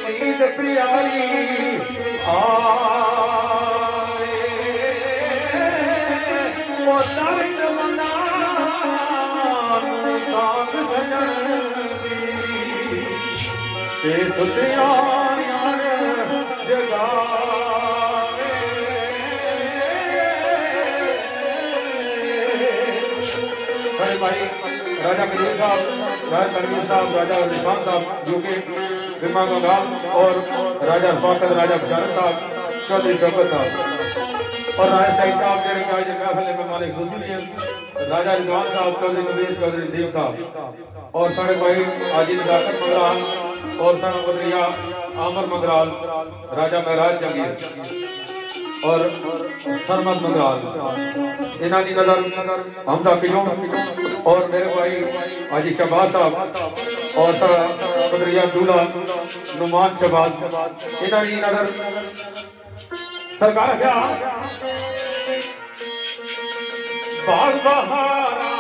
नींद प्यारी आवे वो दर्द मना कांग सजन ते सुतिया जगावे भाई राजा कबीर साहब, राजा तनवीर साहब, राजा निशान साहब जो कि दिमाग और राजा फाकत, राजा बशारत साहब, चौधरी शौकत साहब और राजा साहिब साहब मेरे महफिल में मालिक हुसैन, राजा रिजवान साहब, चौधरी कबीर, चौधरी देव साहब और सारे भाई आजी नजाकत मंगराल और सारा बदरिया आमर मंगराल, राजा महराज जंगीर और सरमद मंगराल, इन्हां दी नजर हमजा पिलो और मेरे भाई हाजी शहबाज साहब और सारा बदरिया दूल्हा नुमान शहबाज, इन्हां दी नजर सरकार क्या बाग बहारा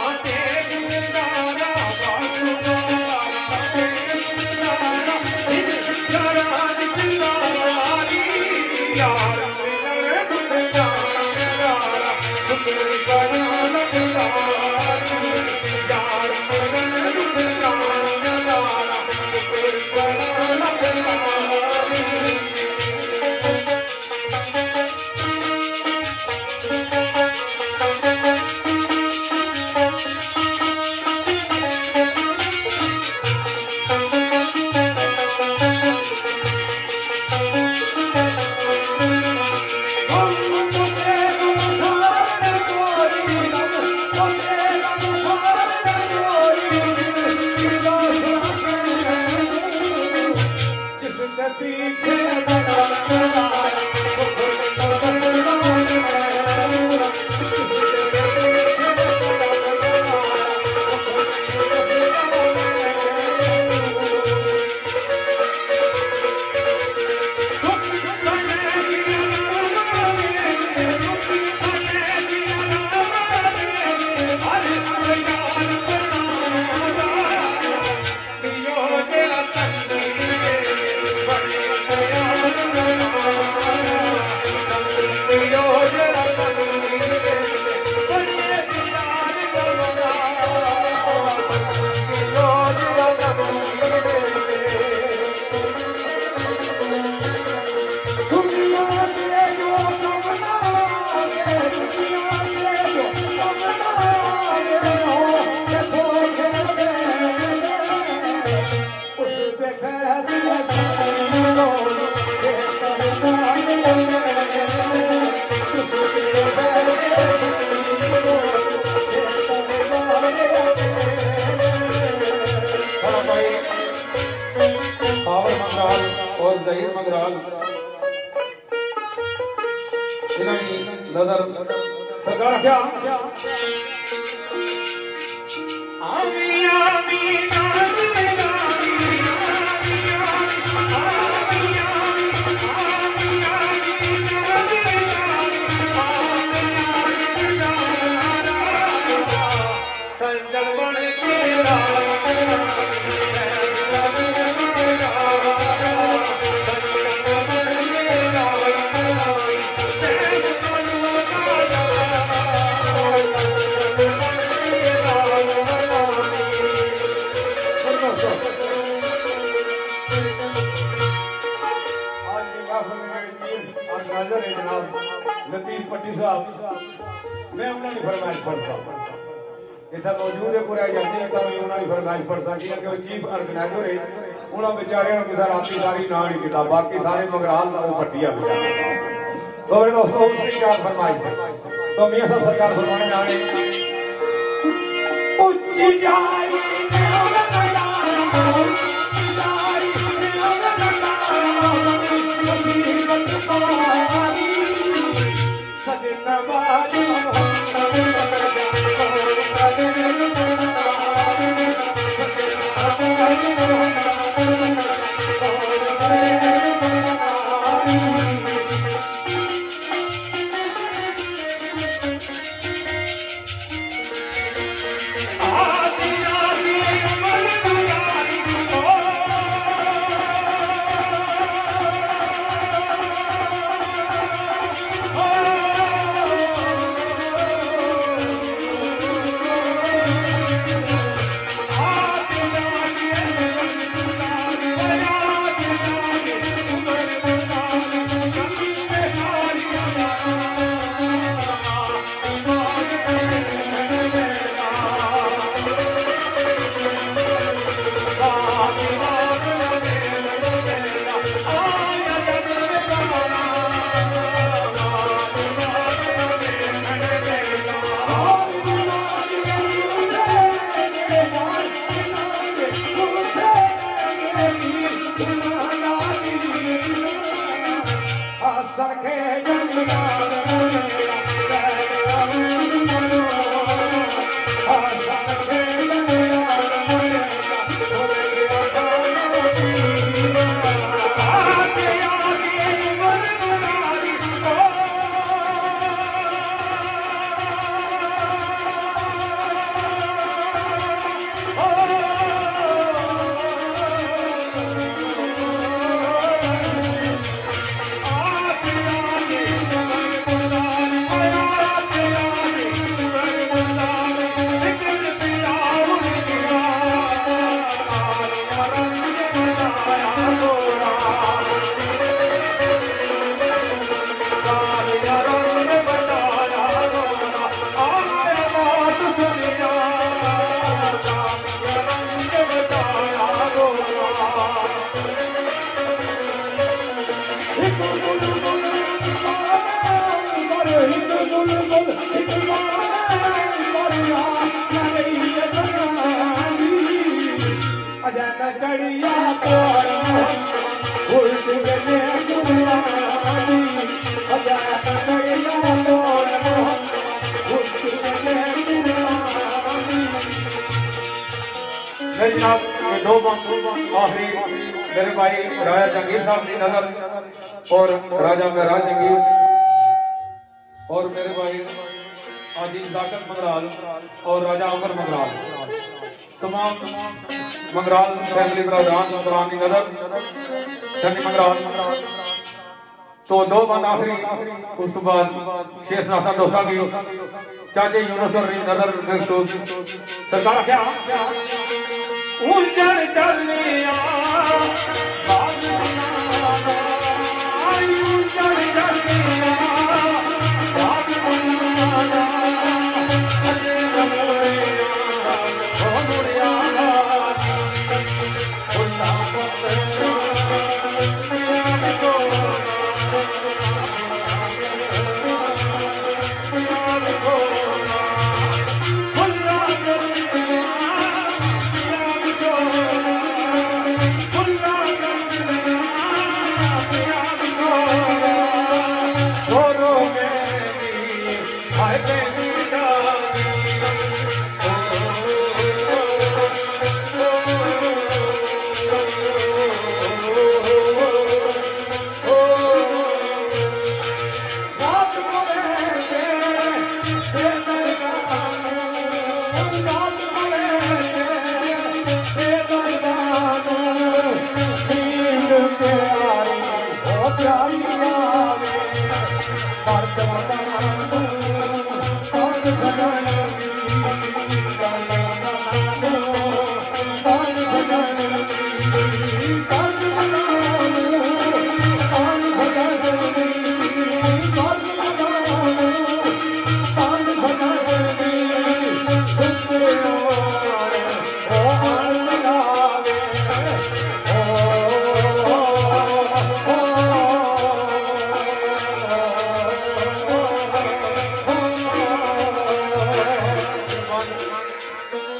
नजर सरकार क्या उन्होंने फरमाइश पढ़ सकता इतना मौजूद है पूरा यकीन तो उन्होंने फरमाइश पढ़ सकती है कि चीफ ऑर्गेनाइजर है उन्होंने बेचारे किसी रात सारी ना नहीं किया बाकी सारे मगराल वो पट्टिया तो मेरे दोस्तों उसकी क्या फरमाइश तो मियां साहब सरकार फरमाने जाने उच्च जाई आखिरी मेरे भाई राजा जंगीर साहब की नजर और राजा महराज जंगीर और मेरे भाई आजीज दाकत मंगराल और राजा अमर मंगराल तमाम मंगराल फैमिली प्रधान मंगराल की नजर शनि मंगराल तो दो बात आखिरी उस बाद शेख नासा डोसा की चाचे यूनुस और नजर सरकार क्या उजड़ चलिया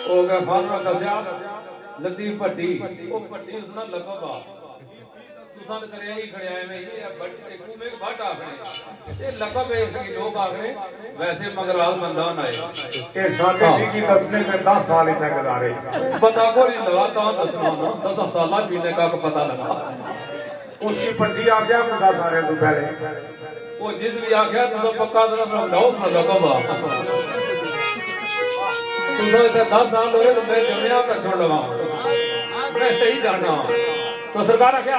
हो गया फार्मा दसिया लतीफ भट्टी वो भट्टी उसना लगभग तुसां ते करिया ही खड़िया एवें ये भट्टी में भट आखने ये लगभग इसकी लोग आखने वैसे मगराल बंदा ना है ये साथे की दसने में 10 साल इतना गुजारे पता को नहीं लगा ता दसना ना 10 साल पीने का पता लगा उसकी पट्टी आ गया मुझा सारे तो पहले वो जिस भी आ गया तो पक्का जरा समझाओ ना लगभग तुझे इसे 10 साल हो गए तो मैं जमिया का छोड़ लगा मैं सही जाना तो सरकार क्या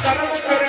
करम